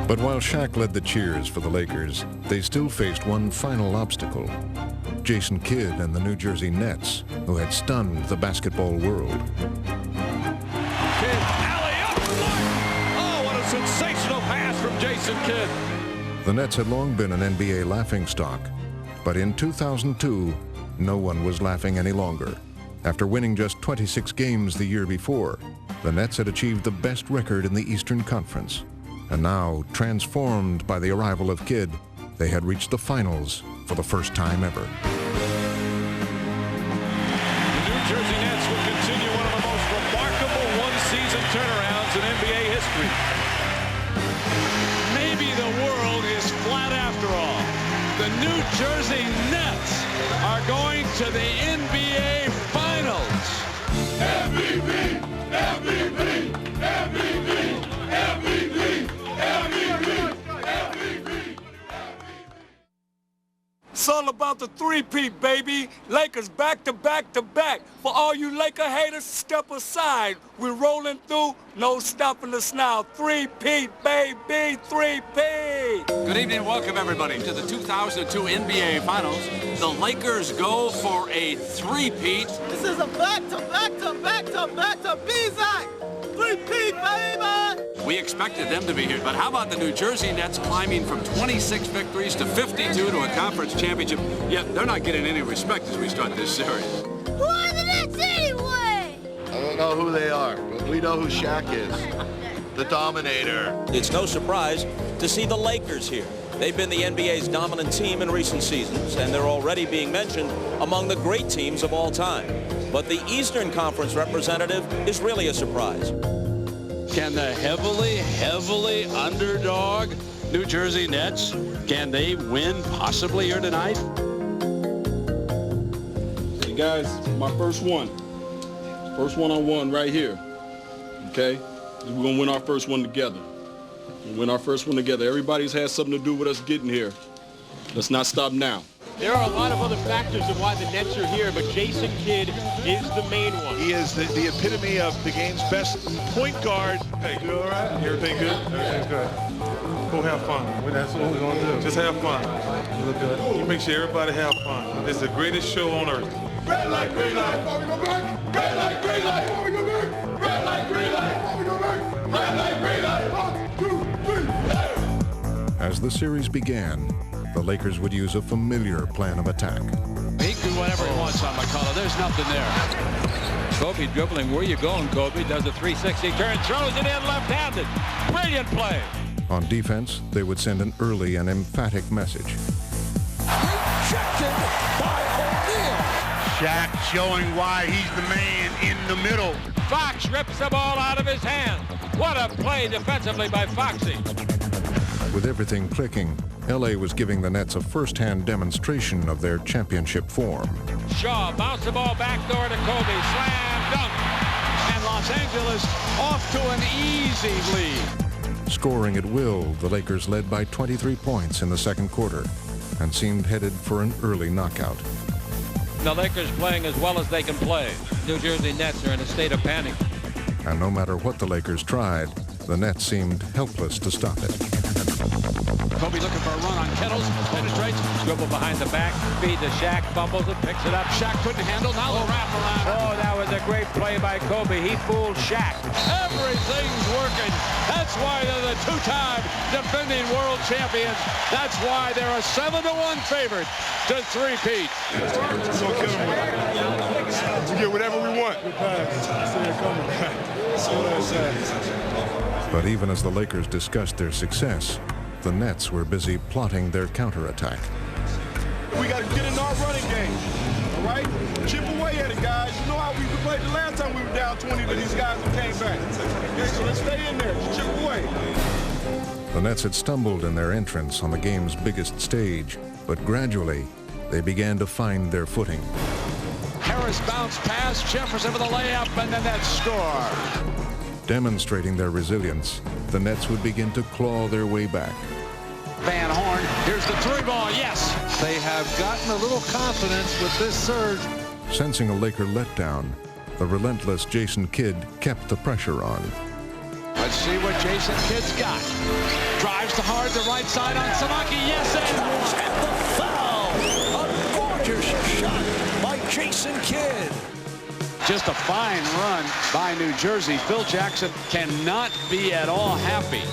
But while Shaq led the cheers for the Lakers, they still faced one final obstacle. Jason Kidd and the New Jersey Nets, who had stunned the basketball world. Kidd, alley-up, oh, what a sensational pass from Jason Kidd. The Nets had long been an NBA laughingstock, but in 2002, no one was laughing any longer. After winning just 26 games the year before, the Nets had achieved the best record in the Eastern Conference. And now, transformed by the arrival of Kidd, they had reached the finals for the first time ever. The New Jersey Nets will continue one of the most remarkable one-season turnarounds in NBA history. Maybe the world is flat after all. The New Jersey Nets are going to the NBA Finals. MVP! MVP! MVP! MVP! MVP! MVP! It's all about the three-peat, baby. Lakers back to back to back. For all you Laker haters, step aside. We're rolling through, no stopping us now. Three-peat, baby, three-peat. Good evening and welcome everybody to the 2002 NBA Finals. The Lakers go for a three-peat. This is a back-to-back-to-back-to-back-to B-Zack. Three-peat, baby! We expected them to be here, but how about the New Jersey Nets climbing from 26 victories to 52 to a conference championship? Yet they're not getting any respect as we start this series. Who are the Nets anyway? I don't know who they are, but we know who Shaq is. The Dominator. It's no surprise to see the Lakers here. They've been the NBA's dominant team in recent seasons, and they're already being mentioned among the great teams of all time. But the Eastern Conference representative is really a surprise. Can the heavily underdog New Jersey Nets, can they win possibly here tonight? Hey guys, my first one-on-one right here, okay? We're gonna win our first one together. Everybody's had something to do with us getting here. Let's not stop now. There are a lot of other factors of why the Nets are here, but Jason Kidd is the main one. He is the epitome of the game's best point guard. Hey, you all right? Everything good? Everything's good. Go have fun. That's what we're going to do. Just have fun. You look good. You make sure everybody have fun. It's the greatest show on earth. Red light, green light, before we go back. Red light, green light, before we go back. Red light, green light, before we go back. Red light, green light. 1, 2, 3. As the series began, the Lakers would use a familiar plan of attack. He can do whatever he wants on McCullough. There's nothing there. Kobe dribbling. Where you going, Kobe? Does a 360 turn, throws it in left-handed. Brilliant play. On defense, they would send an early and emphatic message. Rejected by O'Neal. Shaq showing why he's the man in the middle. Fox rips the ball out of his hand. What a play defensively by Foxy. With everything clicking, LA was giving the Nets a first-hand demonstration of their championship form. Shaw bounced the ball backdoor to Kobe. Slam dunk. And Los Angeles off to an easy lead. Scoring at will, the Lakers led by 23 points in the second quarter and seemed headed for an early knockout. The Lakers playing as well as they can play. New Jersey Nets are in a state of panic. And no matter what the Lakers tried, the Nets seemed helpless to stop it. Kobe looking for a run on Kettles, penetrates, dribble behind the back, feed to Shaq, fumbles it, picks it up. Shaq couldn't handle, now the wraparound. Oh, that was a great play by Kobe. He fooled Shaq. Everything's working. That's why they're the two-time defending world champions. That's why they're a 7-1 favorite to three-peat. It's going to kill them. We get whatever we want. But even as the Lakers discussed their success, the Nets were busy plotting their counterattack. We got to get in our running game, all right? Chip away at it, guys. You know how we played the last time we were down 20 to these guys who came back. Okay, so let's stay in there. Just chip away. The Nets had stumbled in their entrance on the game's biggest stage, but gradually they began to find their footing. Harris bounced past Jefferson with a layup, and then that score. Demonstrating their resilience, the Nets would begin to claw their way back. Van Horn, here's the three ball, yes! They have gotten a little confidence with this surge. Sensing a Laker letdown, the relentless Jason Kidd kept the pressure on. Let's see what Jason Kidd's got. Drives to hard the right side on Samaki. Yes, and the foul. A gorgeous shot by Jason Kidd. Just a fine run by New Jersey. Phil Jackson cannot be at all happy.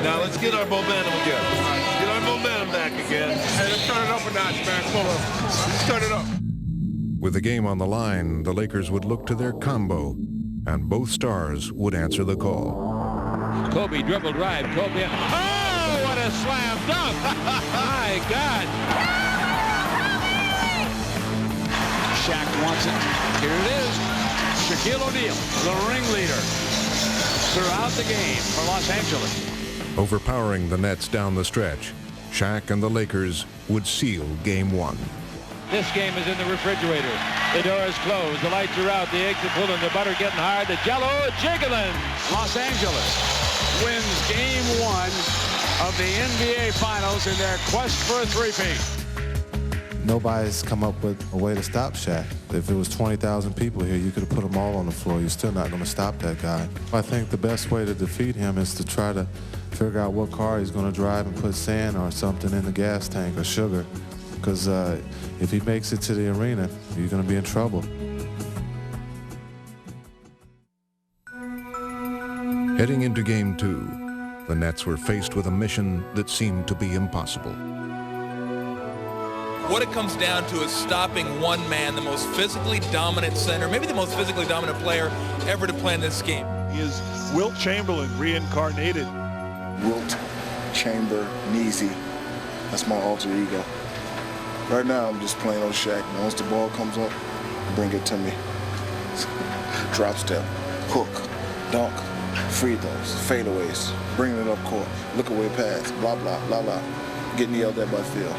Now let's get our momentum again. Get our momentum back again. Hey, let's turn it up a notch, man. Come on. Let's turn it up. With the game on the line, the Lakers would look to their combo, and both stars would answer the call. Kobe dribble drive. Kobe. Oh, what a slam dunk! My God. Shaq wants it. Here it is. Shaquille O'Neal, the ringleader throughout the game for Los Angeles. Overpowering the Nets down the stretch, Shaq and the Lakers would seal Game 1. This game is in the refrigerator. The door is closed. The lights are out. The eggs are pulling. The butter getting hard. The jello jiggling. Los Angeles wins Game 1 of the NBA Finals in their quest for a three-peat. Nobody's come up with a way to stop Shaq. If it was 20,000 people here, you could have put them all on the floor. You're still not going to stop that guy. I think the best way to defeat him is to try to figure out what car he's going to drive and put sand or something in the gas tank or sugar. Because if he makes it to the arena, you're going to be in trouble. Heading into Game 2, the Nets were faced with a mission that seemed to be impossible. What it comes down to is stopping one man, the most physically dominant center, maybe the most physically dominant player ever to play in this game. He is Wilt Chamberlain reincarnated. Wilt Chamber-Neezy. That's my alter ego. Right now, I'm just playing on Shaq. Once the ball comes up, bring it to me. Drop step, hook, dunk, free throws, fadeaways, bringing it up court, look away pass, blah, blah, blah, blah. Getting yelled at by Phil.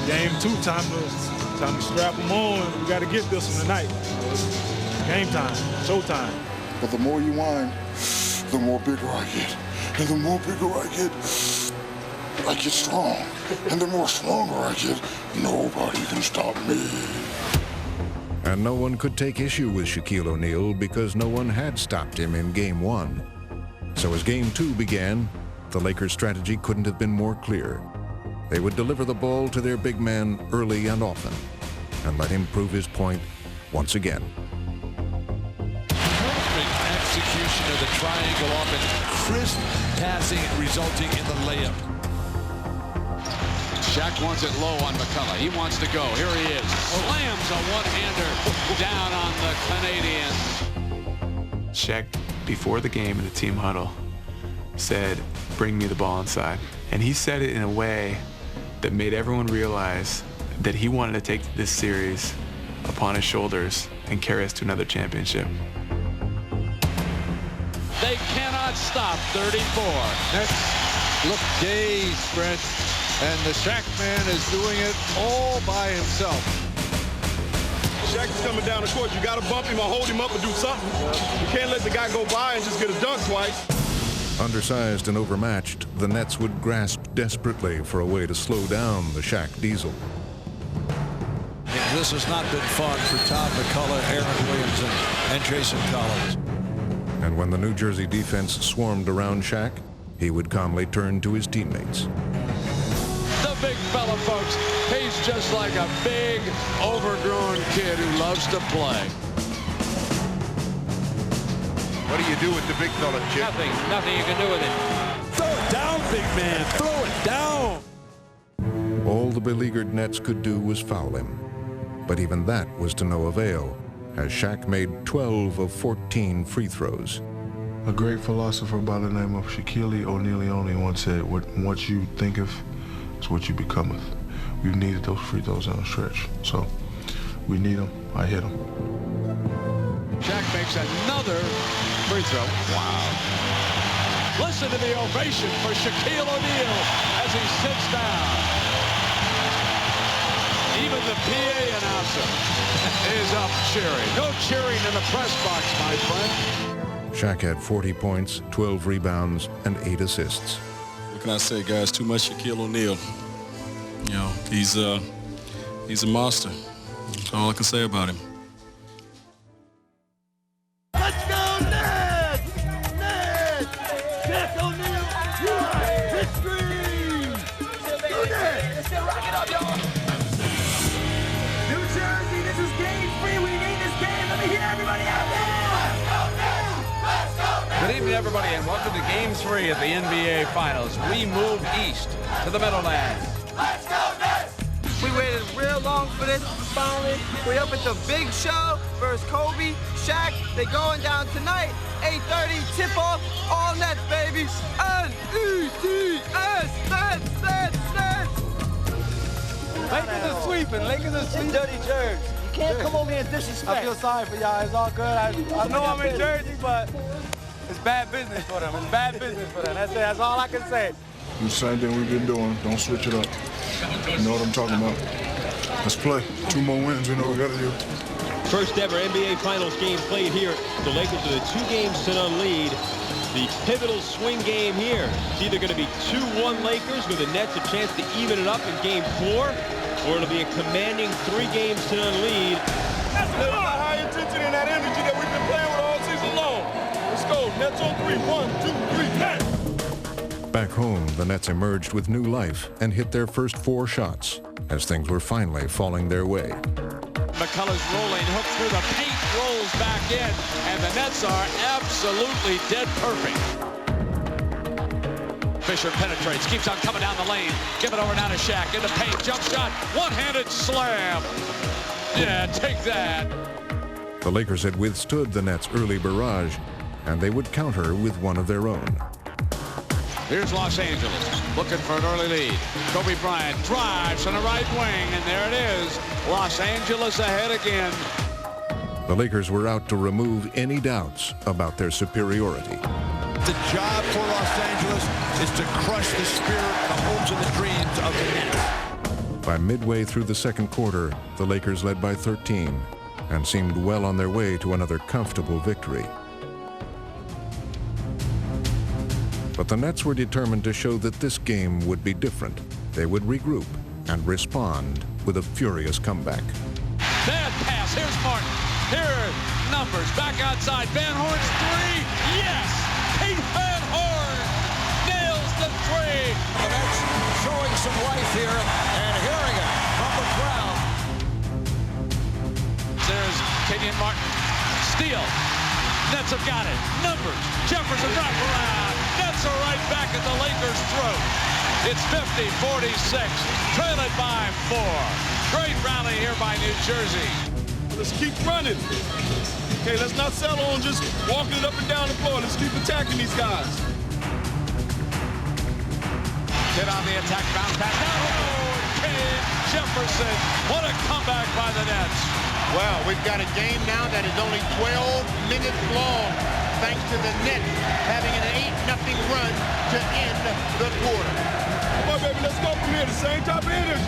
Game 2, time to strap them on. We got to get this one tonight. Game time, showtime. But the more you whine, the more bigger I get. And the more bigger I get strong. And the more stronger I get, nobody can stop me. And no one could take issue with Shaquille O'Neal because no one had stopped him in Game 1. So as Game 2 began, the Lakers' strategy couldn't have been more clear. They would deliver the ball to their big man early and often, and let him prove his point once again. Perfect execution of the triangle offense, crisp passing resulting in the layup. Shaq wants it low on McCullough. He wants to go. Here he is. Slams a one-hander down on the Canadian. Shaq, before the game in the team huddle, said, "Bring me the ball inside." And he said it in a way that made everyone realize that he wanted to take this series upon his shoulders and carry us to another championship. They cannot stop 34. Nets look dazed, Brent, and the Shaq man is doing it all by himself. Shaq is coming down the court. You got to bump him or hold him up or do something. You can't let the guy go by and just get a dunk twice. Undersized and overmatched, the Nets would grasp desperately for a way to slow down the Shaq Diesel. This has not been fun for Todd McCullough, Aaron Williams, and Jason Collins. And when the New Jersey defense swarmed around Shaq, he would calmly turn to his teammates. The big fella, folks, he's just like a big, overgrown kid who loves to play. What do you do with the big fella, Chip? Nothing you can do with it. Throw it down, big man. Throw it down. All the beleaguered Nets could do was foul him. But even that was to no avail, as Shaq made 12 of 14 free throws. A great philosopher by the name of Shaquille O'Neal once said, "What you thinketh is what you becometh." We needed those free throws on the stretch, so we need them. I hit them. Shaq makes another free throw. Wow. Listen to the ovation for Shaquille O'Neal as he sits down. Even the PA announcer is up cheering. No cheering in the press box, my friend. Shaq had 40 points, 12 rebounds, and 8 assists. What can I say, guys? Too much Shaquille O'Neal. You know, he's a monster. That's all I can say about him. Let's go, Nets! Nets! up, y'all? New Jersey, this is game 3. We need this game. Let me hear everybody out there. Good evening, everybody, and welcome to Game 3 of the NBA Finals. We move east to the Meadowlands. Let's go, Nets! We waited real long for this. Finally, we up at the big show versus Kobe, Shaq. They going down tonight. 8:30 tip-off. All Nets, baby. N-E-T-S. Nets, Nets, Nets. Lakers are sweeping. Lakers are sweeping. Dirty jerks. You can't come over here and disrespect. I feel sorry for y'all. It's all good. I know I'm in Jersey, but it's bad business for them. It's bad business for them. That's it. That's all I can say. The same thing we've been doing. Don't switch it up. You know what I'm talking about. Let's play. 2 more wins. We know what we got to do. First ever NBA Finals game played here. The Lakers with a 2-0 lead. The pivotal swing game here. It's either going to be 2-1 Lakers with the Nets a chance to even it up in game 4, or it'll be a commanding 3-0 lead. That's a lot of high intensity and that energy that we've been playing with all season long. Let's go. Nets on 3. 1, 2, 3, Nets. Back home, the Nets emerged with new life and hit their first 4 shots as things were finally falling their way. McCullough's rolling, hook through the paint, rolls back in, and the Nets are absolutely dead perfect. Fisher penetrates, keeps on coming down the lane, give it over now to Shaq, in the paint, jump shot, one-handed slam. Yeah, take that. The Lakers had withstood the Nets' early barrage, and they would counter with one of their own. Here's Los Angeles, looking for an early lead. Kobe Bryant drives on the right wing, and there it is. Los Angeles ahead again. The Lakers were out to remove any doubts about their superiority. The job for Los Angeles is to crush the spirit, the hopes, and the dreams of the Nets. By midway through the second quarter, the Lakers led by 13 and seemed well on their way to another comfortable victory. But the Nets were determined to show that this game would be different. They would regroup and respond with a furious comeback. Bad pass. Here's Martin. Here, numbers. Back outside. Van Horn's 3. Yes! Pete Van Horn nails the 3. The Nets showing some life here and hearing it from the crowd. There's Kenyon Martin. Steal. Nets have got it. Numbers. Jefferson wrap around. Nets are right back at the Lakers' throat. It's 50-46, trailing by 4. Great rally here by New Jersey. Let's keep running. Okay, let's not settle on just walking it up and down the floor. Let's keep attacking these guys. Get on the attack, bounce back. Oh, Kane Jefferson. What a comeback by the Nets. Well, we've got a game now that is only 12 minutes long, thanks to the Nets having an 8-0 run to end the quarter. Come on, baby, let's go from here. The same type of energy.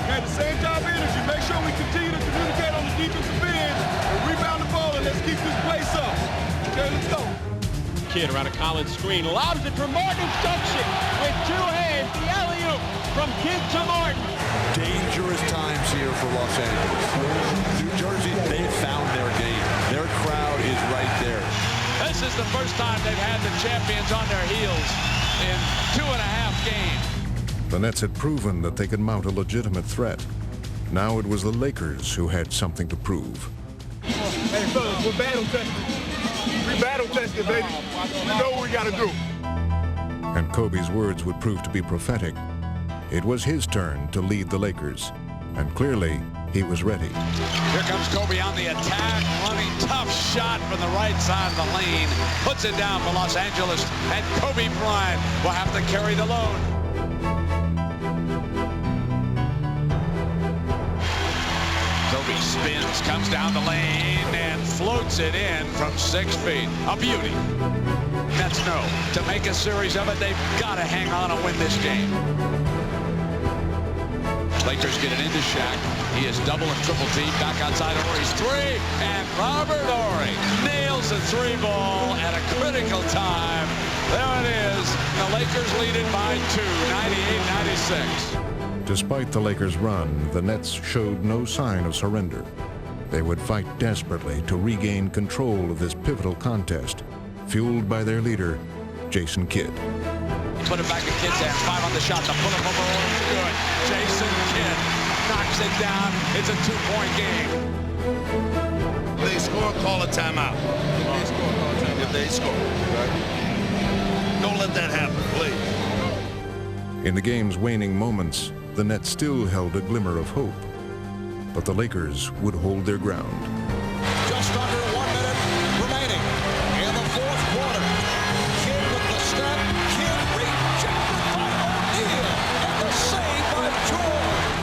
Okay, the same type of energy. Make sure we continue to communicate on the defensive end and rebound the ball, and let's keep this place up. Okay, let's go. Kid around a Collins screen, lobs it for Martin, dunks it with 2 hands. The alley-oop from Kidd to Martin. Dangerous times here for Los Angeles. New Jersey, they've found their game. Their crowd is right there. This is the first time they've had the champions on their heels in 2.5 games. The Nets had proven that they could mount a legitimate threat. Now it was the Lakers who had something to prove. Hey, fellas, we're battle tested. We battle tested, baby. We know what we got to do. And Kobe's words would prove to be prophetic. It was his turn to lead the Lakers, and clearly he was ready. Here comes Kobe on the attack, running tough shot from the right side of the lane. Puts it down for Los Angeles, and Kobe Bryant will have to carry the load. Kobe spins, comes down the lane, and floats it in from 6 feet. A beauty. Nets know to make a series of it, they've got to hang on and win this game. Lakers get it into Shaq. He is double and triple team. Back outside Horry's 3. And Robert Horry nails the 3 ball at a critical time. There it is. The Lakers lead it by 2, 98-96. Despite the Lakers' run, the Nets showed no sign of surrender. They would fight desperately to regain control of this pivotal contest, fueled by their leader, Jason Kidd. put it back in Kidd's hands. 5 on the shot. The pull-up over is good. Jason Kidd knocks it down. It's a 2-point game. If they score, call a timeout. If they score. Don't let that happen, please. In the game's waning moments, the Nets still held a glimmer of hope. But the Lakers would hold their ground. Just under 1 minute remaining in the fourth quarter. Kidd with the step. Kidd rejected by O'Neal. And the save by George.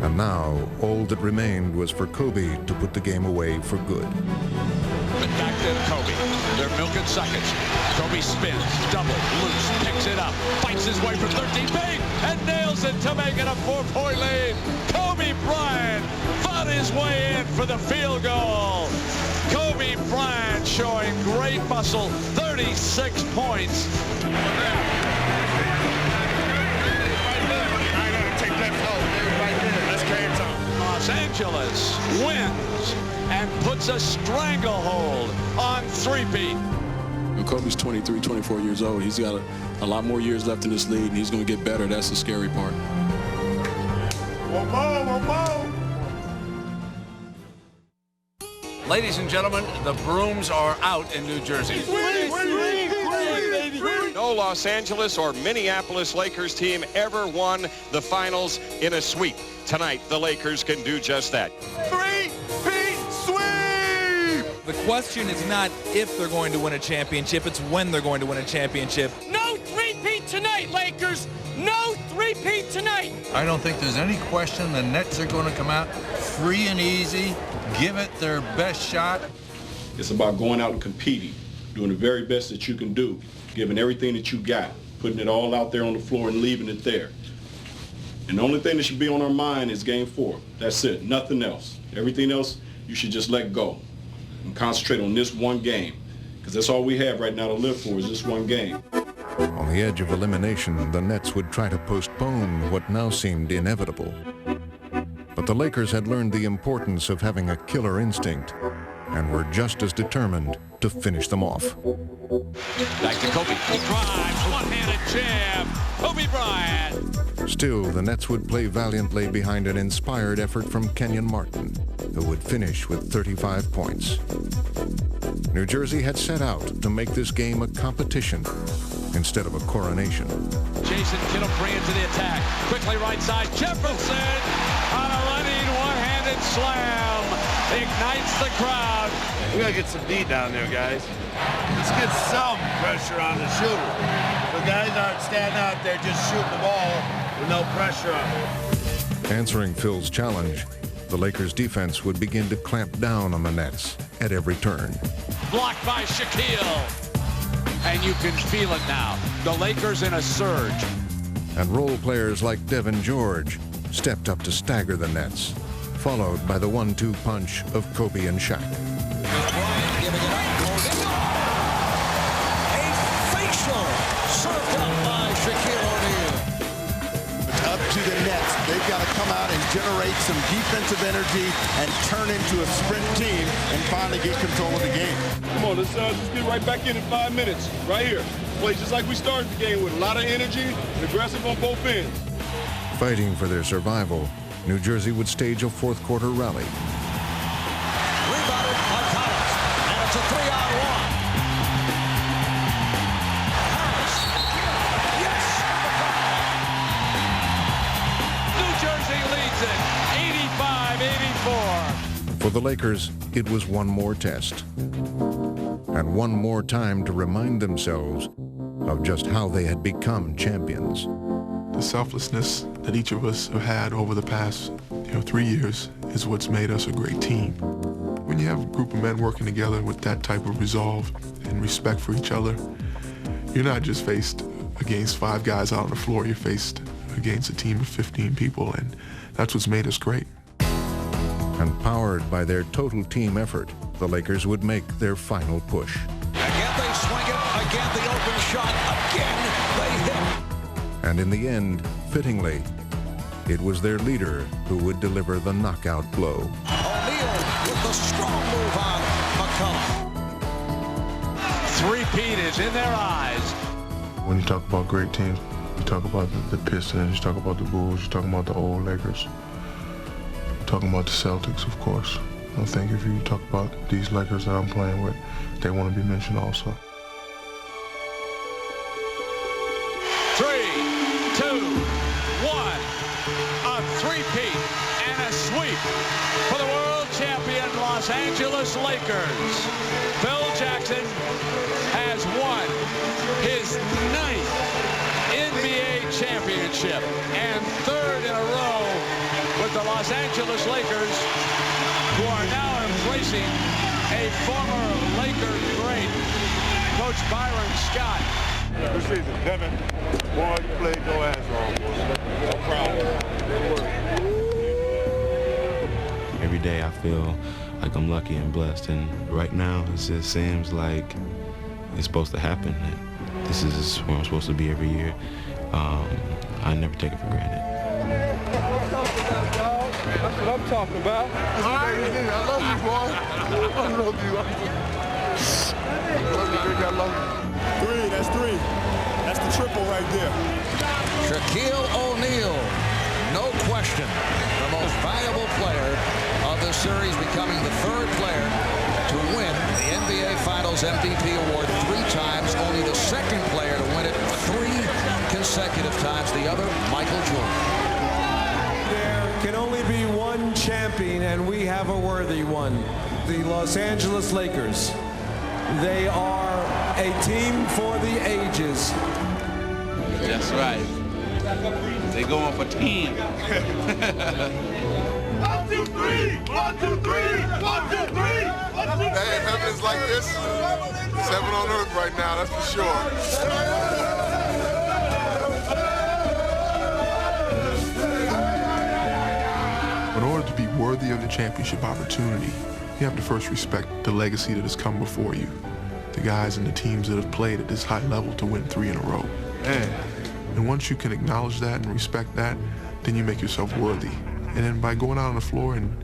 And now, all that remained was for Kobe to put the game away for good. Back to Kobe. They're milking seconds. Kobe spins, double, loose, picks it up, fights his way from 13 big, and nails it to make it a 4-point lead. Kobe Bryant fought his way in for the field goal. Kobe Bryant showing great muscle, 36 points. Los Angeles wins and puts a stranglehold on three-peat. Kobe's 23, 24 years old. He's got a lot more years left in this league, and he's going to get better. That's the scary part. One more. Ladies and gentlemen, the brooms are out in New Jersey. No Los Angeles or Minneapolis Lakers team ever won the finals in a sweep. Tonight, the Lakers can do just that. Three-peat sweep! The question is not if they're going to win a championship, it's when they're going to win a championship. No three-peat tonight, Lakers! No three-peat tonight! I don't think there's any question the Nets are going to come out free and easy, give it their best shot. It's about going out and competing, doing the very best that you can do, giving everything that you got, putting it all out there on the floor and leaving it there. And the only thing that should be on our mind is Game 4. That's it, nothing else. Everything else, you should just let go and concentrate on this one game, because that's all we have right now to live for is this one game. On the edge of elimination, the Nets would try to postpone what now seemed inevitable. But the Lakers had learned the importance of having a killer instinct and were just as determined to finish them off. Back to Kobe. He drives, one-handed jam. Kobe Bryant. Still, the Nets would play valiantly behind an inspired effort from Kenyon Martin, who would finish with 35 points. New Jersey had set out to make this game a competition instead of a coronation. Jason Kidd bring it to the attack. Quickly right side, Jefferson on a running one-handed slam. Ignites the crowd. We gotta get some D down there, guys. Let's get some pressure on the shooter. The guys aren't standing out there just shooting the ball with no pressure on them. Answering Phil's challenge, the Lakers' defense would begin to clamp down on the Nets at every turn. Blocked by Shaquille. And you can feel it now. The Lakers in a surge. And role players like Devin George stepped up to stagger the Nets, followed by the 1-2 punch of Kobe and Shaq. Bryant giving it up. A facial served up by Shaquille O'Neal. It's up to the Nets. They've got to come out and generate some defensive energy and turn into a sprint team and finally get control of the game. Come on, let's just get right back in 5 minutes. Right here. Play just like we started the game with a lot of energy and aggressive on both ends. Fighting for their survival, New Jersey would stage a fourth quarter rally. Rebounded by Collins, and it's a 3-on-1. Harris, yes! New Jersey leads it, 85-84. For the Lakers, it was one more test, and one more time to remind themselves of just how they had become champions. The selflessness that each of us have had over the past 3 years is what's made us a great team. When you have a group of men working together with that type of resolve and respect for each other, you're not just faced against 5 guys out on the floor, you're faced against a team of 15 people, and that's what's made us great. And powered by their total team effort, the Lakers would make their final push. Again they swing it, again the open shot, again they hit. And in the end, fittingly, it was their leader who would deliver the knockout blow. O'Neal with the strong move on McCollum. Three-peat is in their eyes. When you talk about great teams, you talk about the Pistons, you talk about the Bulls, you talk about the old Lakers, you're talking about the Celtics, of course. I think if you talk about these Lakers that I'm playing with, they want to be mentioned also. 3, 2, 1. A three-peat and a sweep for the world champion Los Angeles Lakers. Phil Jackson has won his 9th NBA championship and 3rd in a row with the Los Angeles Lakers, who are now embracing a former Laker great, Coach Byron Scott. This season, Devin, boy, you played your ass off, boy. No problem. Every day I feel like I'm lucky and blessed, and right now it just seems like it's supposed to happen. This is where I'm supposed to be every year. I never take it for granted. That's what I'm talking about. I love you, boy. I love you. I love you. 3, that's 3. That's the triple right there. Shaquille O'Neal, no question, the most valuable player of the series, becoming the 3rd player to win the NBA Finals MVP award 3 times, only the 2nd player to win it 3 consecutive times, the other, Michael Jordan. There can only be one champion, and we have a worthy one, the Los Angeles Lakers. They are a team for the ages. That's right. They going for 10. 1, 2, 3! 1, 2, 3! 1, 2, 3! 1, 2, 3! Hey, heaven's like this. It's heaven on earth right now, that's for sure. In order to be worthy of the championship opportunity, you have to first respect the legacy that has come before you. The guys and the teams that have played at this high level to win 3 in a row. And once you can acknowledge that and respect that, then you make yourself worthy. And then by going out on the floor and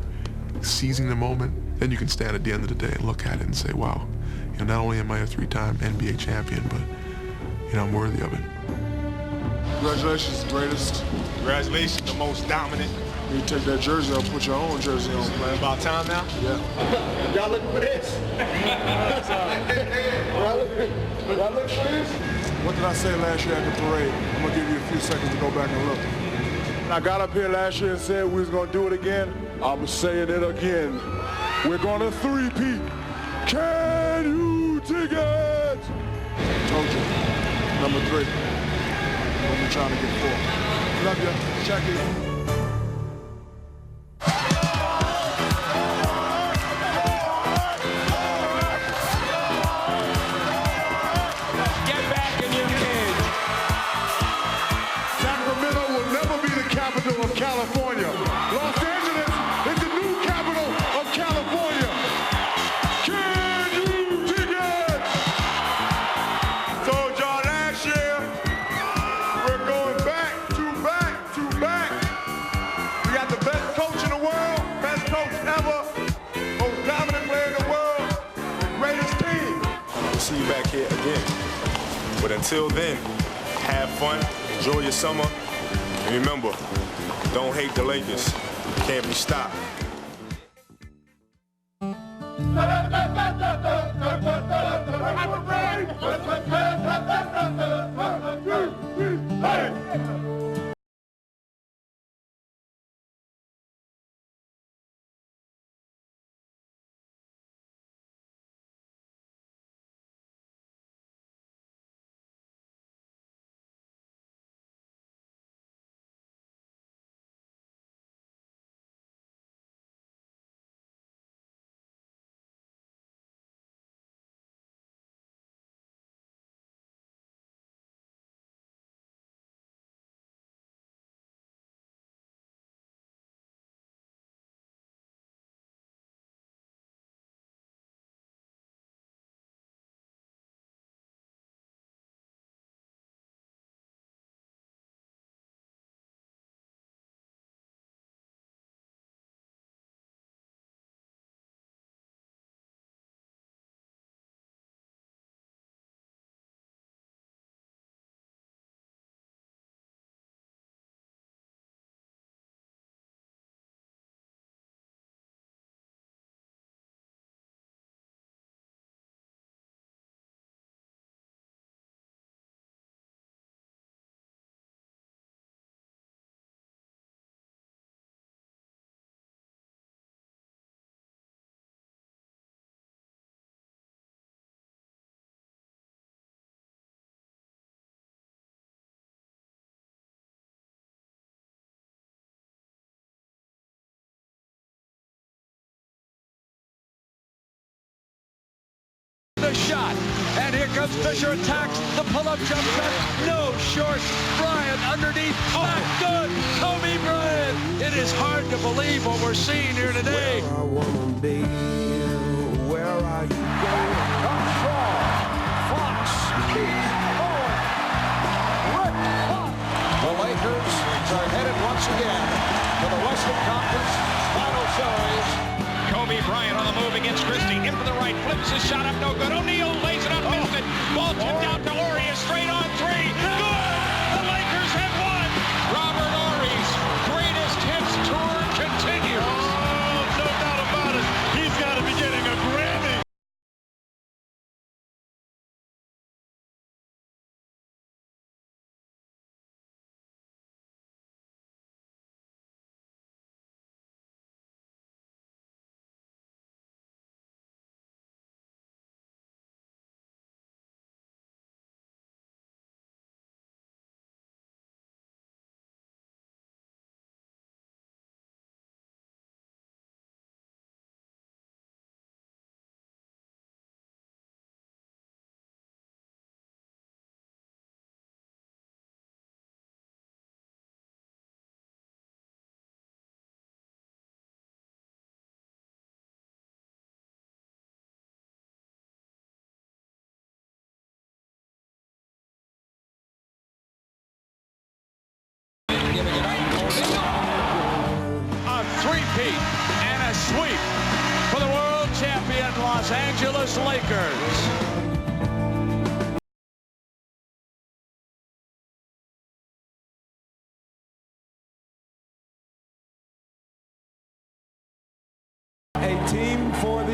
seizing the moment, then you can stand at the end of the day and look at it and say, wow, not only am I a 3-time NBA champion, but I'm worthy of it. Congratulations, greatest. Congratulations, the most dominant. You take that jersey off, put your own jersey on, man. About time now? Yeah. Y'all looking for this? Y'all looking for this? What did I say last year at the parade? I'm going to give you a few seconds to go back and look. When I got up here last year and said we was going to do it again, I'm saying it again. We're going to 3-peat. Can you dig it? Told you. Number 3. We're trying to get 4. Love you. Check it. Of California. Los Angeles is the new capital of California. Can you dig it? So, John, last year, we're going back to back. We got the best coach in the world, best coach ever, most dominant player in the world, the greatest team. We'll see you back here again. But until then, have fun, enjoy your summer, and remember, don't hate the Lakers. Can't be stopped. comes Fisher, attacks the pull-up jump shot. No, short. Bryant underneath. Back good. Kobe Bryant. It is hard to believe what we're seeing here today. Where I wanna be, where are you going? Control. Fox keeps going. Rick Fox. The Lakers are headed once again to the Western Conference Final Series. Kobe Bryant on the move against Christie. In for the right. Flips his shot up. No good. O'Neal lays it up. Missed it. Ball tipped out to Horry. A straight on three. Good. The Lakers have won. Robert Horry's greatest hits tour continues. Oh, no doubt about it. He's got to be getting a Grammy. A three-peat and a sweep for the world champion Los Angeles Lakers. A team for the